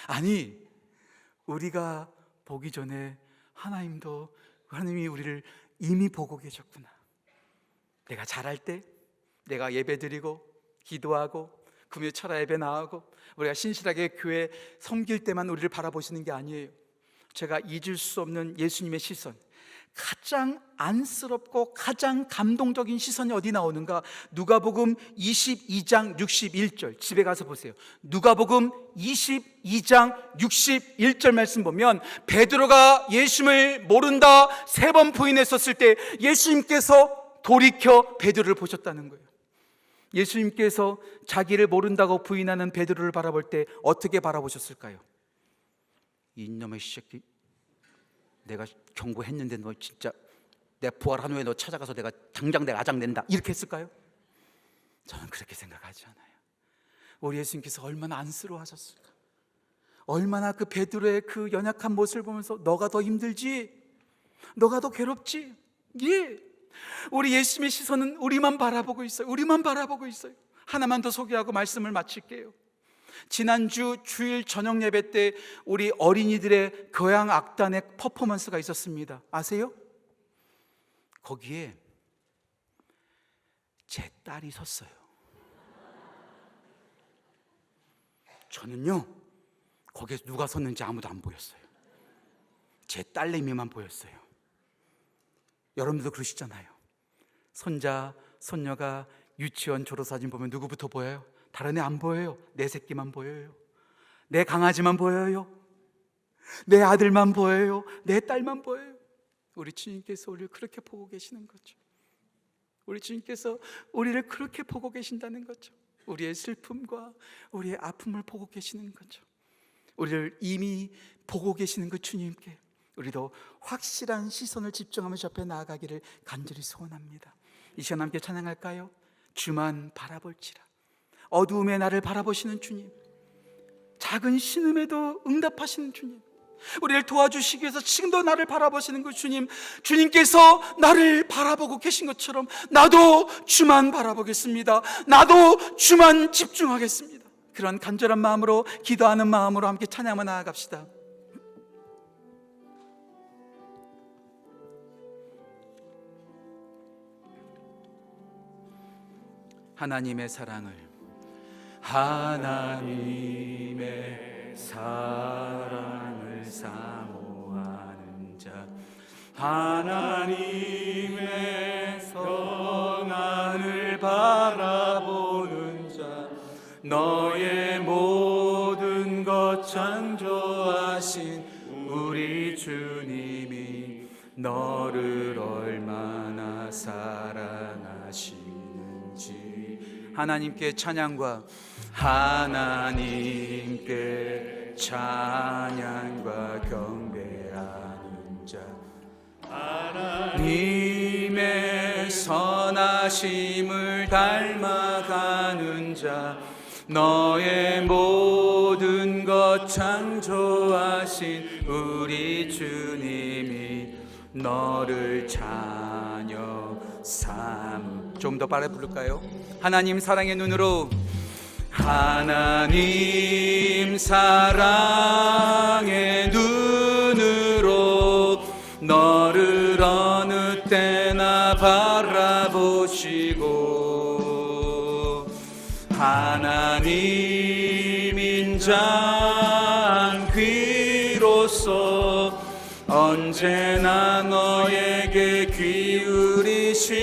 아니, 우리가 보기 전에 하나님이 우리를 이미 보고 계셨구나. 내가 잘할 때, 내가 예배 드리고 기도하고 금요 철야 예배 나가고 우리가 신실하게 교회 섬길 때만 우리를 바라보시는 게 아니에요. 제가 잊을 수 없는 예수님의 시선, 가장 안쓰럽고 가장 감동적인 시선이 어디 나오는가? 누가복음 22장 61절, 집에 가서 보세요. 누가복음 22장 61절 말씀 보면 베드로가 예수님을 모른다 3번 부인했었을 때 예수님께서 돌이켜 베드로를 보셨다는 거예요. 예수님께서 자기를 모른다고 부인하는 베드로를 바라볼 때 어떻게 바라보셨을까요? 이놈의 새끼, 내가 경고했는데 너 진짜 내 부활한 후에 너 찾아가서 내가 당장 내가 아장낸다, 이렇게 했을까요? 저는 그렇게 생각하지 않아요. 우리 예수님께서 얼마나 안쓰러워하셨을까? 얼마나 그 베드로의 그 연약한 모습을 보면서 너가 더 힘들지? 너가 더 괴롭지? 예. 우리 예수님의 시선은 우리만 바라보고 있어요. 우리만 바라보고 있어요. 하나만 더 소개하고 말씀을 마칠게요. 지난주 주일 저녁 예배 때 우리 어린이들의 교양 악단의 퍼포먼스가 있었습니다. 아세요? 거기에 제 딸이 섰어요. 저는요, 거기에 누가 섰는지 아무도 안 보였어요. 제 딸내미만 보였어요. 여러분들도 그러시잖아요. 손자, 손녀가 유치원 졸업사진 보면 누구부터 보여요? 다른 애 안 보여요. 내 새끼만 보여요. 내 강아지만 보여요. 내 아들만 보여요. 내 딸만 보여요. 우리 주님께서 우리를 그렇게 보고 계시는 거죠. 우리 주님께서 우리를 그렇게 보고 계신다는 거죠. 우리의 슬픔과 우리의 아픔을 보고 계시는 거죠. 우리를 이미 보고 계시는 그 주님께 우리도 확실한 시선을 집중하면서 앞에 나아가기를 간절히 소원합니다. 이 시간 함께 찬양할까요? 주만 바라볼지라. 어두움에 나를 바라보시는 주님, 작은 신음에도 응답하시는 주님, 우리를 도와주시기 위해서 지금도 나를 바라보시는 그 주님, 주님께서 나를 바라보고 계신 것처럼 나도 주만 바라보겠습니다. 나도 주만 집중하겠습니다. 그런 간절한 마음으로, 기도하는 마음으로 함께 찬양하며 나아갑시다. 하나님의 사랑을, 하나님의 사랑을 사모하는 자, 하나님의 선한을 바라보는 자, 너의 모든 것 창조하신 우리 주님이 너를 얼마나 사랑하시는지. 하나님께 찬양과, 하나님께 찬양과 경배하는 자, 하나님의 선하심을 닮아가는 자, 너의 모든 것 창조하신 우리 주님이 너를 자녀 삼. 좀 더 빨리 부를까요? 하나님 사랑의 눈으로, 하나님 사랑의 눈으로 너를 어느 때나 바라보시고, 하나님 인자한 귀로서 언제나 너에게 기울이시니,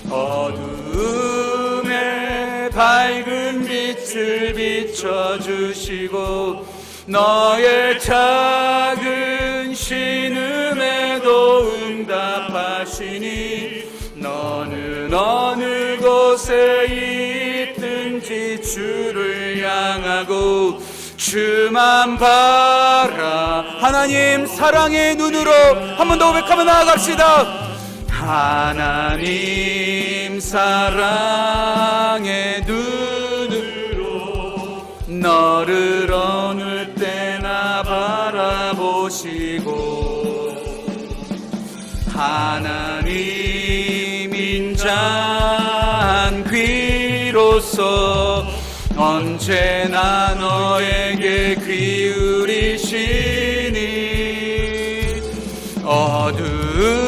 어둠에 밝은 빛을 비춰주시고 너의 작은 신음에도 응답하시니, 너는 어느 곳에 있든지 주를 향하고 주만 바라. 하나님 사랑의 눈으로 한 번 더 고백하며 나아갑시다. 하나님 사랑의 눈으로 너를 어느 때나 바라보시고 하나님 인자한 귀로서 언제나 너에게 기울이시니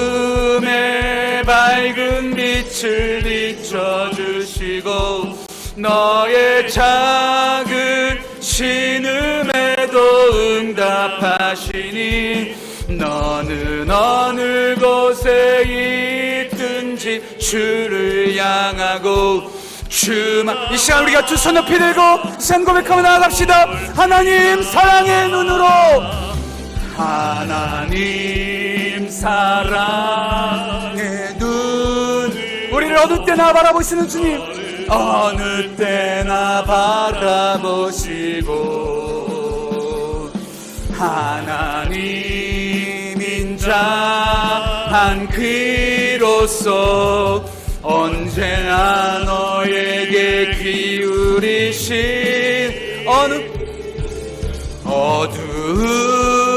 어둠의 밝은 빛을 비춰주시고 너의 작은 신음에도 응답하시니 너는 어느 곳에 있든지 주를 향하고 주만. 이 시간 우리가 두 손 높이 들고 시간 고백하며 나아갑시다. 하나님 사랑의 눈으로 하나님 사랑의 눈 우리를 어느 때나 바라보시는 주님 어느 때나 바라보시고 하나님 인자한 귀로서 언제나 너에게 기울이신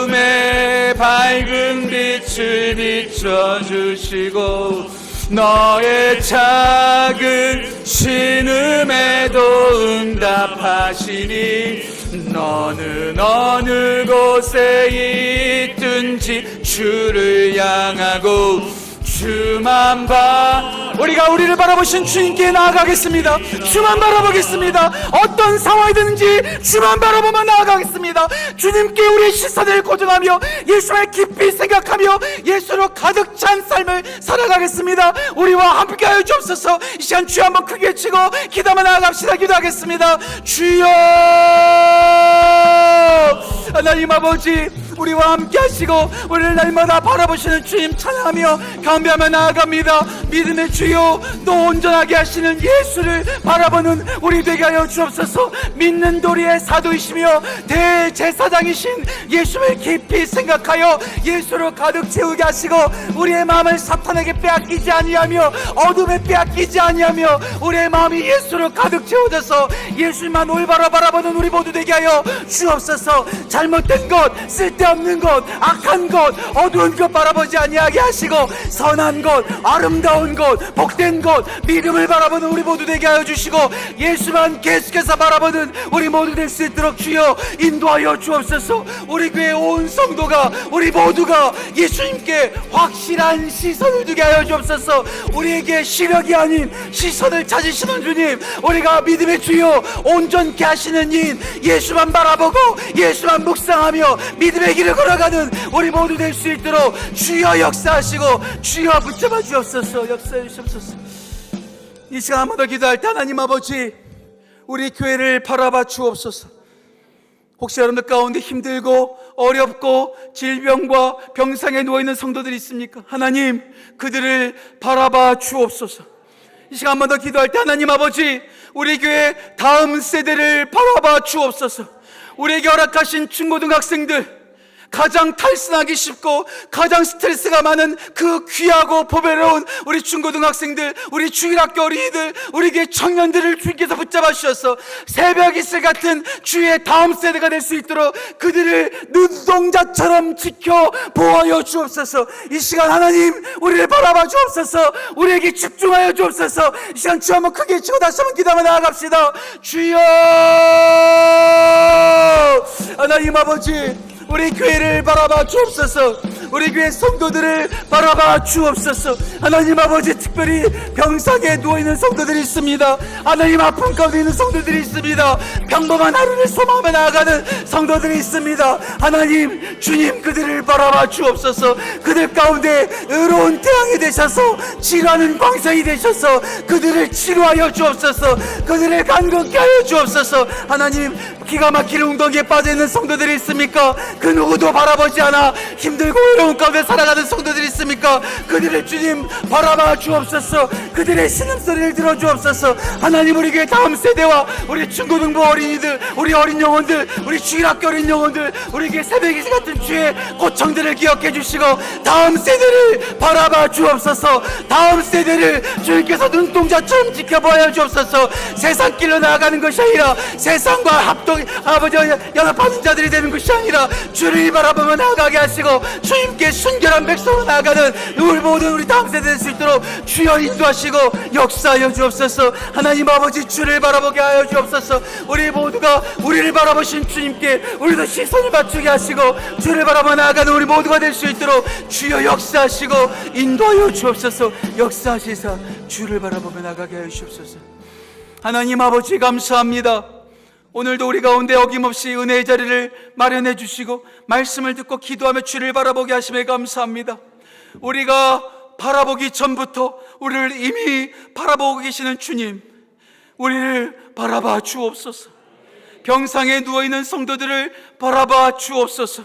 어둠의 밝은 빛을 비춰주시고 너의 작은 신음에도 응답하시니 너는 어느 곳에 있든지 주를 향하고 주만 우리가 우리를 바라보신 주님께 나아가겠습니다. 주만 바라보겠습니다. 어떤 상황이 되는지 주만 바라보며 나아가겠습니다. 주님께 우리의 시선을 고정하며 예수를 깊이 생각하며 예수로 가득 찬 삶을 살아가겠습니다. 우리와 함께하여 주옵소서. 이 시간 주여 한번 크게 외치고 기도하며 나아갑시다. 기도하겠습니다. 주여 하나님 아버지 우리와 함께 하시고 우리를 날마다 바라보시는 주님 찬양하며 경배하며 나아갑니다. 믿음의 주여 또 온전하게 하시는 예수를 바라보는 우리 되게 하여 주옵소서. 믿는 도리의 사도이시며 대제사장이신 예수를 깊이 생각하여 예수로 가득 채우게 하시고 우리의 마음을 사탄에게 빼앗기지 아니하며 어둠에 빼앗기지 아니하며 우리의 마음이 예수로 가득 채워져서 예수만 올바로 바라보는 우리 모두 되게 하여 주옵소서. 잘못된 것, 쓸데없는 것, 악한 것, 어두운 것 바라보지 아니하게 하시고 선한 것, 아름다운 것, 복된 것, 믿음을 바라보는 우리 모두 되게 하여 주시고 예수만 계속해서 바라보는 우리 모두 될 수 있도록 주여 인도하여 주옵소서. 우리 교회 온 성도가 우리 모두가 예수님께 확실한 시선을 두게 하여 주옵소서. 우리에게 시력이 아닌 시선을 찾으시는 주님, 우리가 믿음의 주여 온전케 하시는 인 예수만 바라보고 예수만 묵상하며 믿음의 길을 걸어가는 우리 모두 될 수 있도록 주여 역사하시고 주여 붙잡아 주옵소서. 역사해 주옵소서. 이 시간 한 번 더 기도할 때 하나님 아버지 우리 교회를 바라봐 주옵소서. 혹시 여러분들 가운데 힘들고 어렵고 질병과 병상에 누워있는 성도들이 있습니까? 하나님 그들을 바라봐 주옵소서. 이 시간 한 번 더 기도할 때 하나님 아버지 우리 교회 다음 세대를 바라봐 주옵소서. 우리에게 허락하신 중고등학생들 가장 탈선하기 쉽고 가장 스트레스가 많은 그 귀하고 보배로운 우리 중고등학생들, 우리 주일학교 어린이들, 우리 교회 청년들을 주님께서 붙잡아 주셔서 새벽 이슬 같은 주의 다음 세대가 될 수 있도록 그들을 눈동자처럼 지켜 보호하여 주옵소서. 이 시간 하나님 우리를 바라봐 주옵소서. 우리에게 집중하여 주옵소서. 이 시간 주 한번 크게 치고 다시 한번 기도하며 나아갑시다. 주여 하나님 아버지 우리 교회를 바라봐 주옵소서. 우리 교회 성도들을 바라봐 주옵소서. 하나님 아버지 특별히 병상에 누워있는 성도들이 있습니다. 하나님 아픔 가운데 있는 성도들이 있습니다. 평범한 하루를 소망하며 나아가는 성도들이 있습니다. 하나님 주님 그들을 바라봐 주옵소서. 그들 가운데 의로운 태양이 되셔서 치료하는 광선이 되셔서 그들을 치료하여 주옵소서. 그들을 간극케 하여 주옵소서. 하나님 기가 막힐 웅덩이에 빠져있는 성도들이 있습니까? 그 누구도 바라보지 않아 힘들고 어려운 가운데 살아가는 성도들이 있습니까? 그들을 주님 바라봐 주옵소서. 그들의 신음소리를 들어주옵소서. 하나님, 우리 교회 다음 세대와 우리 중고등부 어린이들, 우리 어린 영혼들, 우리 주일학교 어린 영혼들, 우리 교회 새벽이시 같은 주의 고청들을 기억해 주시고 다음 세대를 바라봐 주옵소서. 다음 세대를 주님께서 눈동자처럼 지켜보아 주옵소서. 세상 길로 나아가는 것이 아니라 세상과 아버지 연합하는 자들이 되는 것이 아니라 주를 바라보며 나아가게 하시고 주님께 순결한 백성으로 나아가는 우리 모든 우리 다음 세대 될 수 있도록 주여 인도하시고 역사하여 주옵소서. 하나님 아버지, 주를 바라보게 하여 주옵소서. 우리 모두가 우리를 바라보신 주님께 우리도 시선을 맞추게 하시고 주를 바라보며 나아가는 우리 모두가 될 수 있도록 주여 역사하시고 인도하여 주옵소서. 역사하시사 주를 바라보며 나가게 하여 주옵소서. 하나님 아버지, 감사합니다. 오늘도 우리 가운데 어김없이 은혜의 자리를 마련해 주시고 말씀을 듣고 기도하며 주를 바라보게 하심에 감사합니다. 우리가 바라보기 전부터 우리를 이미 바라보고 계시는 주님, 우리를 바라봐 주옵소서. 병상에 누워있는 성도들을 바라봐 주옵소서.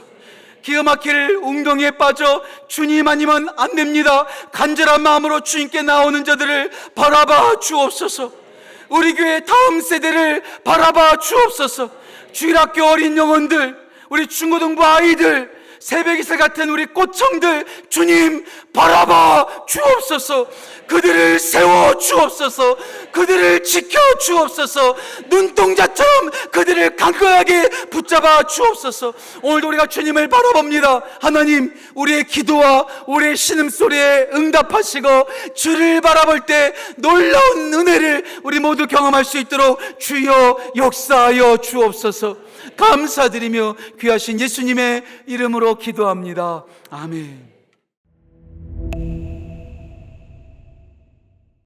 기가 막힐 웅덩이에 빠져 주님 아니면 안 됩니다, 간절한 마음으로 주님께 나오는 자들을 바라봐 주옵소서. 우리 교회 다음 세대를 바라봐 주옵소서. 주일학교 어린 영혼들, 우리 중고등부 아이들, 새벽이슬 같은 우리 꽃청들 주님 바라봐 주옵소서. 그들을 세워 주옵소서. 그들을 지켜 주옵소서. 눈동자처럼 그들을 강건하게 붙잡아 주옵소서. 오늘도 우리가 주님을 바라봅니다. 하나님, 우리의 기도와 우리의 신음소리에 응답하시고 주를 바라볼 때 놀라운 은혜를 우리 모두 경험할 수 있도록 주여 역사하여 주옵소서. 감사드리며 귀하신 예수님의 이름으로 기도합니다. 아멘.